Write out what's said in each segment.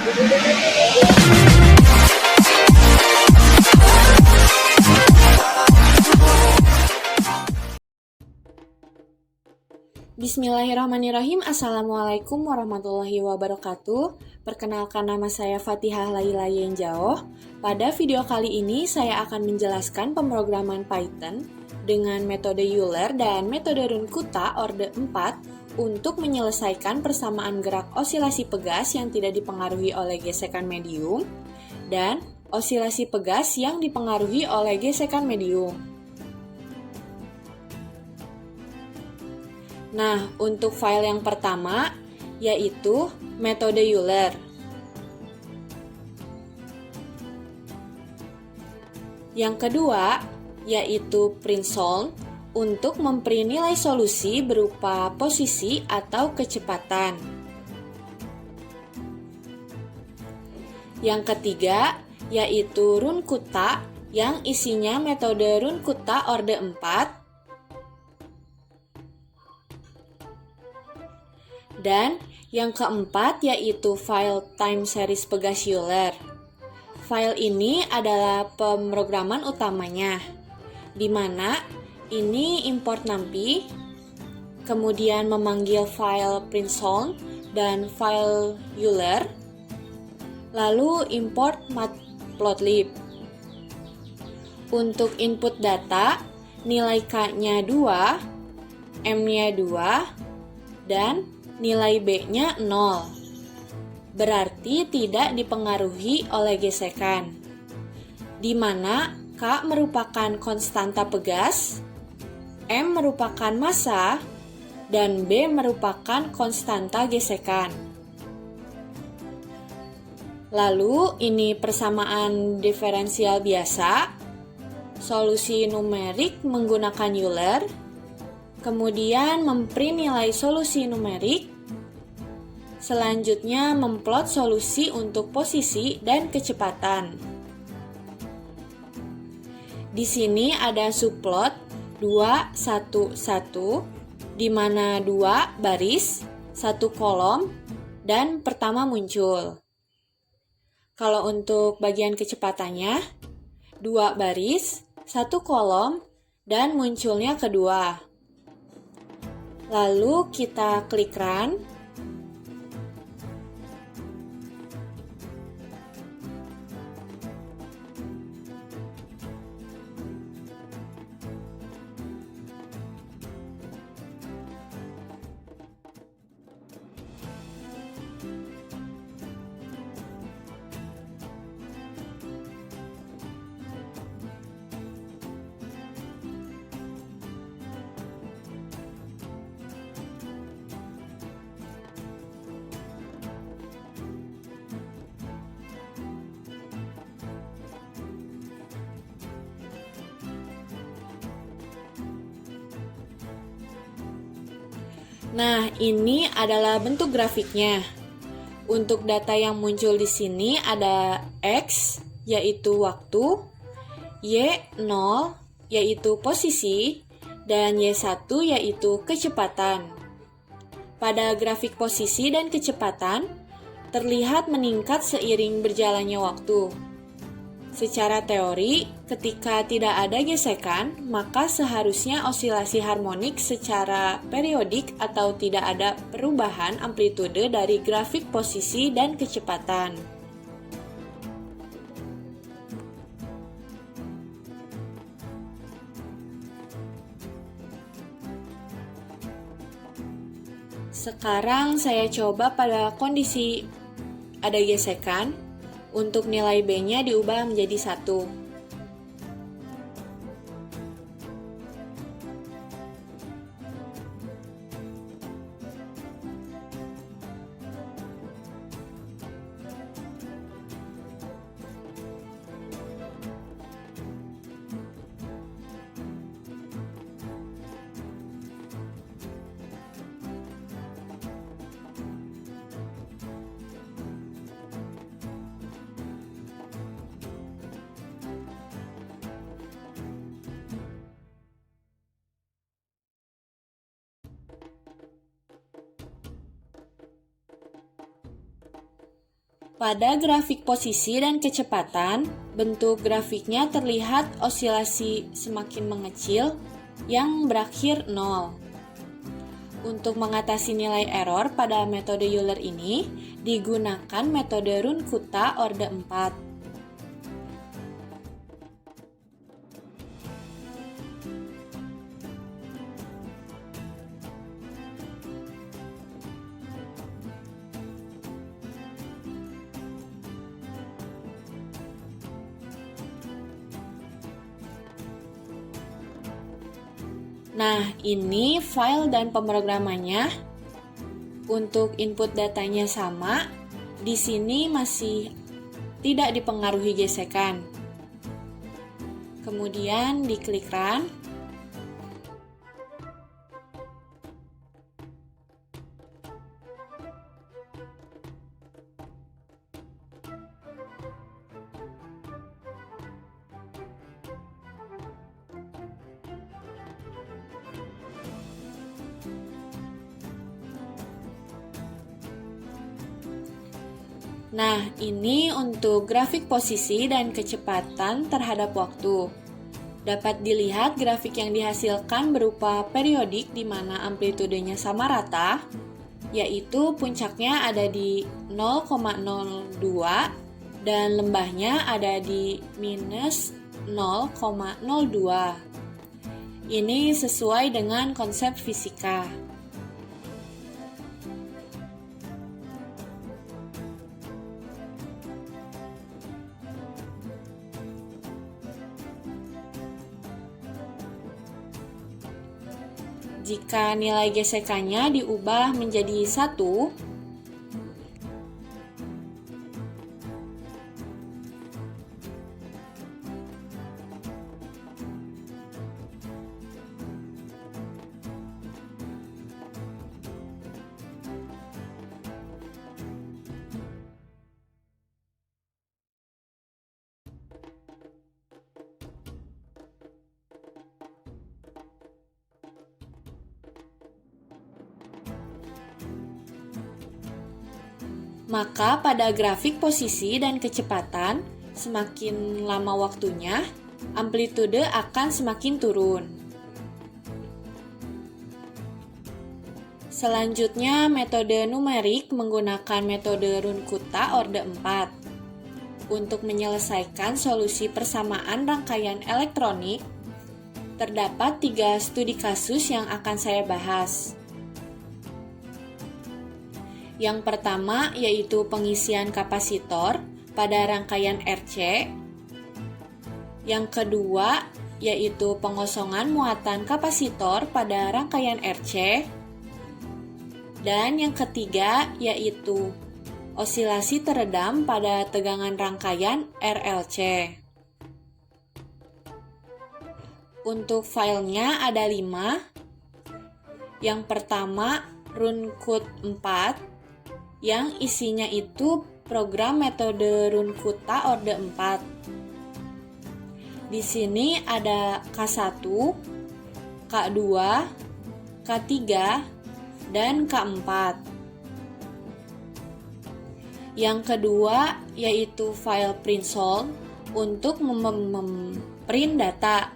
Bismillahirrahmanirrahim. Assalamualaikum warahmatullahi wabarakatuh. Perkenalkan, nama saya Fatihah Laila Yenjao. Pada video kali ini saya akan menjelaskan pemrograman Python dengan metode Euler dan metode Runkuta orde 4 untuk menyelesaikan persamaan gerak osilasi pegas yang tidak dipengaruhi oleh gesekan medium dan osilasi pegas yang dipengaruhi oleh gesekan medium. Nah, untuk file yang pertama yaitu metode Euler. Yang kedua yaitu printsolve untuk memprint nilai solusi berupa posisi atau kecepatan. Yang ketiga yaitu Runkuta yang isinya metode Runkuta orde 4. Dan yang keempat yaitu file time series pegas Euler. File ini adalah pemrograman utamanya, di mana ini import numpy, kemudian memanggil file printsolve dan file Euler, lalu import matplotlib. Untuk input data, nilai K-nya 2, M-nya 2, dan nilai B-nya 0, berarti tidak dipengaruhi oleh gesekan, di mana K merupakan konstanta pegas, M merupakan massa, dan B merupakan konstanta gesekan. Lalu ini persamaan diferensial biasa, solusi numerik menggunakan Euler, kemudian memprint nilai solusi numerik, selanjutnya memplot solusi untuk posisi dan kecepatan. Di sini ada subplot 2, 1, 1, di mana 2 baris, 1 kolom, dan pertama muncul. Kalau untuk bagian kecepatannya, 2 baris, 1 kolom, dan munculnya kedua. Lalu kita klik run. Nah, ini adalah bentuk grafiknya. Untuk data yang muncul di sini ada X, yaitu waktu, Y, 0, yaitu posisi, dan Y1, yaitu kecepatan. Pada grafik posisi dan kecepatan, terlihat meningkat seiring berjalannya waktu. Secara teori, ketika tidak ada gesekan, maka seharusnya osilasi harmonik secara periodik atau tidak ada perubahan amplitude dari grafik posisi dan kecepatan. Sekarang saya coba pada kondisi ada gesekan. Untuk nilai B-nya diubah menjadi 1. Pada grafik posisi dan kecepatan, bentuk grafiknya terlihat osilasi semakin mengecil yang berakhir 0. Untuk mengatasi nilai error pada metode Euler ini, digunakan metode Runge-Kutta orde 4. Nah, ini file dan pemrogramannya. Untuk input datanya sama, di sini masih tidak dipengaruhi gesekan. Kemudian diklik Run. Nah, ini untuk grafik posisi dan kecepatan terhadap waktu. Dapat dilihat grafik yang dihasilkan berupa periodik di mana amplitudenya sama rata, yaitu puncaknya ada di 0,02 dan lembahnya ada di minus 0,02. Ini sesuai dengan konsep fisika. Jika nilai gesekannya diubah menjadi 1, maka pada grafik posisi dan kecepatan, semakin lama waktunya, amplitude akan semakin turun. Selanjutnya, metode numerik menggunakan metode Runge-Kutta orde 4. Untuk menyelesaikan solusi persamaan rangkaian elektronik, terdapat 3 studi kasus yang akan saya bahas. Yang pertama yaitu pengisian kapasitor pada rangkaian RC. Yang kedua yaitu pengosongan muatan kapasitor pada rangkaian RC. Dan yang ketiga yaitu osilasi teredam pada tegangan rangkaian RLC. Untuk filenya ada 5. Yang pertama Runge-Kutta 4. Yang isinya itu program metode Runge-Kutta orde 4. Di sini ada K1, K2, K3, dan K4. Yang kedua yaitu file printsolve untuk memprint data.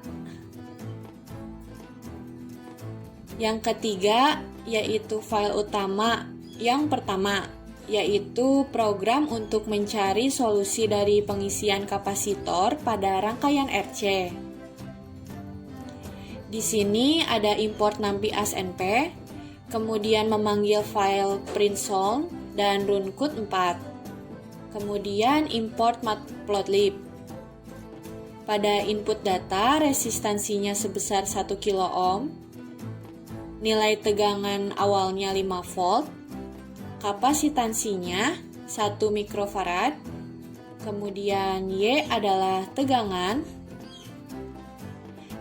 Yang ketiga yaitu file utama. Yang pertama, yaitu program untuk mencari solusi dari pengisian kapasitor pada rangkaian RC. Di sini ada import NumPy ASNP, kemudian memanggil file printsolve dan Runge-Kutta 4. Kemudian import matplotlib. Pada input data, resistansinya sebesar 1 kilo ohm, nilai tegangan awalnya 5 volt, kapasitansinya 1 mikrofarad, kemudian Y adalah tegangan.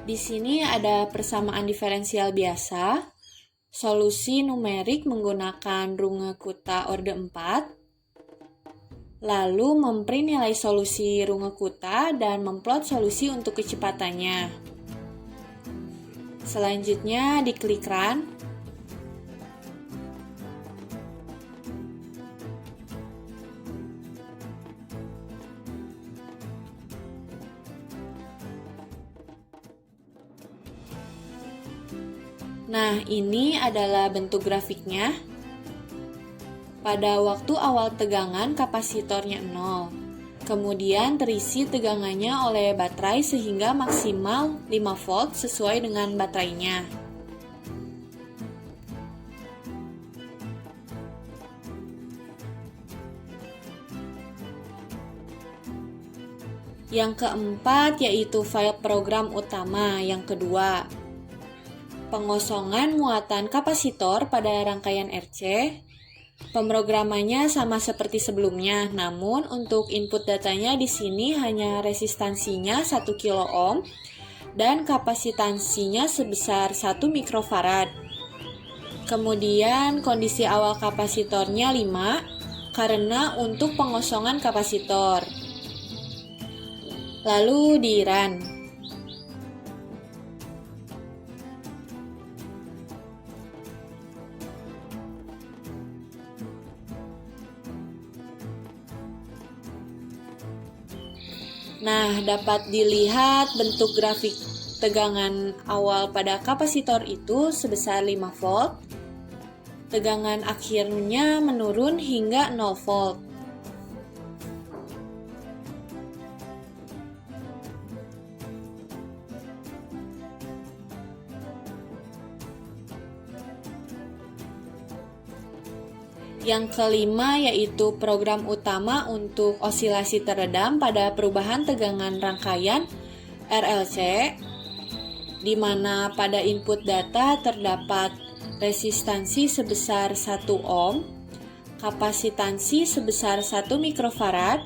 Di sini ada persamaan diferensial biasa, solusi numerik menggunakan Runge-Kutta orde 4, lalu memprint nilai solusi Runge-Kutta dan memplot solusi untuk kecepatannya. Selanjutnya diklik Run. Nah, ini adalah bentuk grafiknya. Pada waktu awal tegangan kapasitornya 0. Kemudian terisi tegangannya oleh baterai sehingga maksimal 5 volt sesuai dengan baterainya. Yang keempat yaitu file program utama. Yang kedua, pengosongan muatan kapasitor pada rangkaian RC. Pemrogramannya sama seperti sebelumnya, namun untuk input datanya di sini hanya resistansinya 1 kilo ohm dan kapasitansinya sebesar 1 mikrofarad. Kemudian kondisi awal kapasitornya 5 karena untuk pengosongan kapasitor. Lalu di run. Nah, dapat dilihat bentuk grafik tegangan awal pada kapasitor itu sebesar 5 volt. Tegangan akhirnya menurun hingga 0 volt. Yang kelima yaitu program utama untuk osilasi teredam pada perubahan tegangan rangkaian RLC, di mana pada input data terdapat resistansi sebesar 1 ohm, kapasitansi sebesar 1 mikrofarad,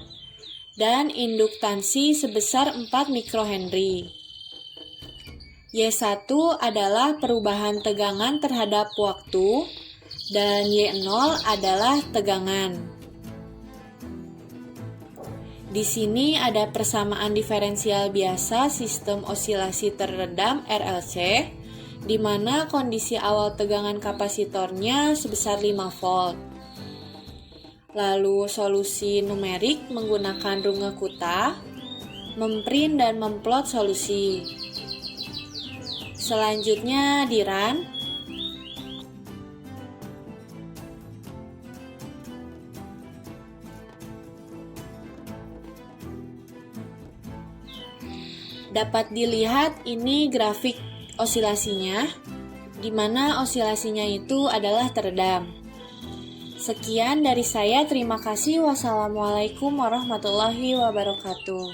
dan induktansi sebesar 4 mikrohenry. Y1 adalah perubahan tegangan terhadap waktu, dan Y0 adalah tegangan. Di sini ada persamaan diferensial biasa sistem osilasi teredam RLC, di mana kondisi awal tegangan kapasitornya sebesar 5 volt. Lalu solusi numerik menggunakan Runge-Kutta, memprint dan memplot solusi. Selanjutnya di run. Dapat dilihat ini grafik osilasinya, di mana osilasinya itu adalah teredam. Sekian dari saya, terima kasih. Wassalamualaikum warahmatullahi wabarakatuh.